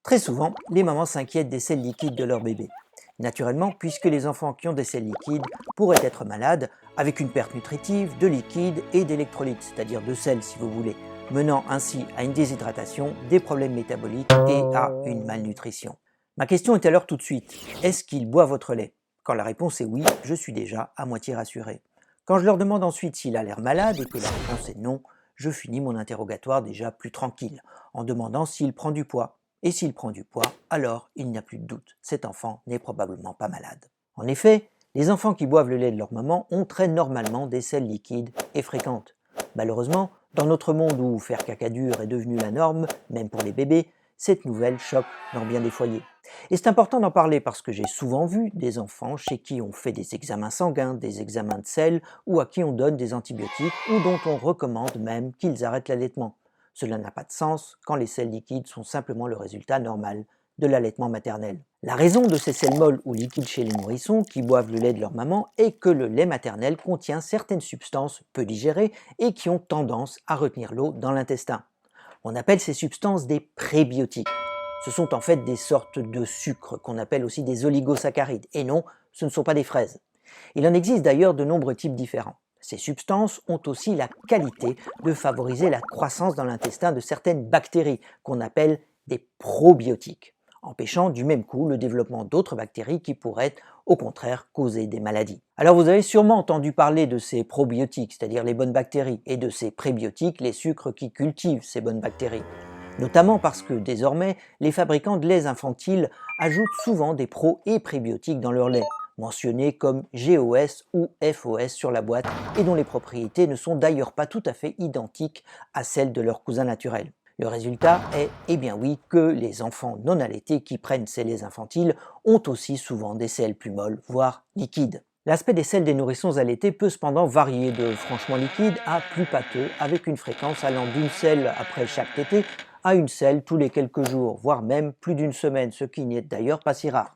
Très souvent, les mamans s'inquiètent des selles liquides de leur bébé. Naturellement, puisque les enfants qui ont des selles liquides pourraient être malades avec une perte nutritive de liquide et d'électrolytes, c'est-à-dire de sel si vous voulez, menant ainsi à une déshydratation, des problèmes métaboliques et à une malnutrition. Ma question est alors tout de suite, est-ce qu'ils boivent votre lait? Quand la réponse est oui, je suis déjà à moitié rassuré. Quand je leur demande ensuite s'il a l'air malade et que la réponse est non, je finis mon interrogatoire déjà plus tranquille, en demandant s'il prend du poids. Et s'il prend du poids, alors il n'y a plus de doute, cet enfant n'est probablement pas malade. En effet, les enfants qui boivent le lait de leur maman ont très normalement des selles liquides et fréquentes. Malheureusement, dans notre monde où faire caca dur est devenu la norme, même pour les bébés, cette nouvelle choque dans bien des foyers. Et c'est important d'en parler parce que j'ai souvent vu des enfants chez qui on fait des examens sanguins, des examens de sel ou à qui on donne des antibiotiques ou dont on recommande même qu'ils arrêtent l'allaitement. Cela n'a pas de sens quand les selles liquides sont simplement le résultat normal de l'allaitement maternel. La raison de ces selles molles ou liquides chez les nourrissons qui boivent le lait de leur maman est que le lait maternel contient certaines substances peu digérées et qui ont tendance à retenir l'eau dans l'intestin. On appelle ces substances des prébiotiques. Ce sont en fait des sortes de sucres qu'on appelle aussi des oligosaccharides. Et non, ce ne sont pas des fraises. Il en existe d'ailleurs de nombreux types différents. Ces substances ont aussi la qualité de favoriser la croissance dans l'intestin de certaines bactéries qu'on appelle des probiotiques, empêchant du même coup le développement d'autres bactéries qui pourraient au contraire causer des maladies. Alors vous avez sûrement entendu parler de ces probiotiques, c'est-à-dire les bonnes bactéries, et de ces prébiotiques, les sucres qui cultivent ces bonnes bactéries. Notamment parce que désormais, les fabricants de laits infantiles ajoutent souvent des pro- et prébiotiques dans leur lait, mentionnés comme GOS ou FOS sur la boîte et dont les propriétés ne sont d'ailleurs pas tout à fait identiques à celles de leurs cousins naturels. Le résultat est, eh bien oui, que les enfants non allaités qui prennent ces laits infantiles ont aussi souvent des selles plus molles, voire liquides. L'aspect des selles des nourrissons allaités peut cependant varier de franchement liquide à plus pâteux, avec une fréquence allant d'une selle après chaque tétée à une selle tous les quelques jours, voire même plus d'une semaine, ce qui n'est d'ailleurs pas si rare.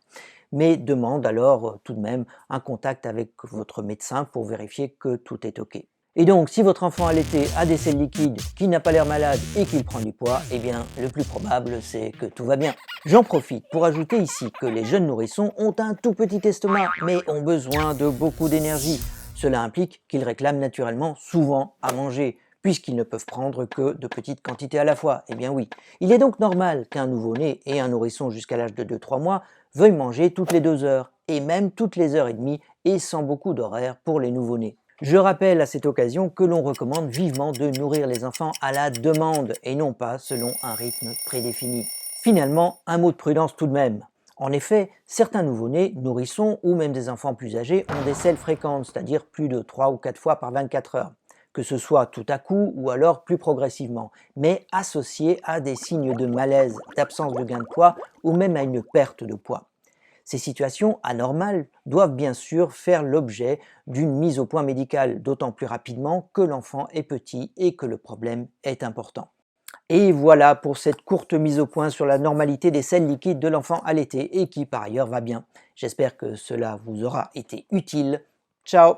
Mais demande alors tout de même un contact avec votre médecin pour vérifier que tout est OK. Et donc, si votre enfant allaité a des selles liquides, qui n'a pas l'air malade et qu'il prend du poids, eh bien, le plus probable, c'est que tout va bien. J'en profite pour ajouter ici que les jeunes nourrissons ont un tout petit estomac, mais ont besoin de beaucoup d'énergie. Cela implique qu'ils réclament naturellement souvent à manger, puisqu'ils ne peuvent prendre que de petites quantités à la fois. Eh bien oui, il est donc normal qu'un nouveau-né et un nourrisson jusqu'à l'âge de 2-3 mois veuillent manger toutes les 2 heures, et même toutes les heures et demie, et sans beaucoup d'horaires pour les nouveau-nés. Je rappelle à cette occasion que l'on recommande vivement de nourrir les enfants à la demande et non pas selon un rythme prédéfini. Finalement, un mot de prudence tout de même. En effet, certains nouveau-nés, nourrissons ou même des enfants plus âgés ont des selles fréquentes, c'est-à-dire plus de 3 ou 4 fois par 24 heures, que ce soit tout à coup ou alors plus progressivement, mais associés à des signes de malaise, d'absence de gain de poids ou même à une perte de poids. Ces situations anormales doivent bien sûr faire l'objet d'une mise au point médicale, d'autant plus rapidement que l'enfant est petit et que le problème est important. Et voilà pour cette courte mise au point sur la normalité des selles liquides de l'enfant allaité et qui par ailleurs va bien. J'espère que cela vous aura été utile. Ciao!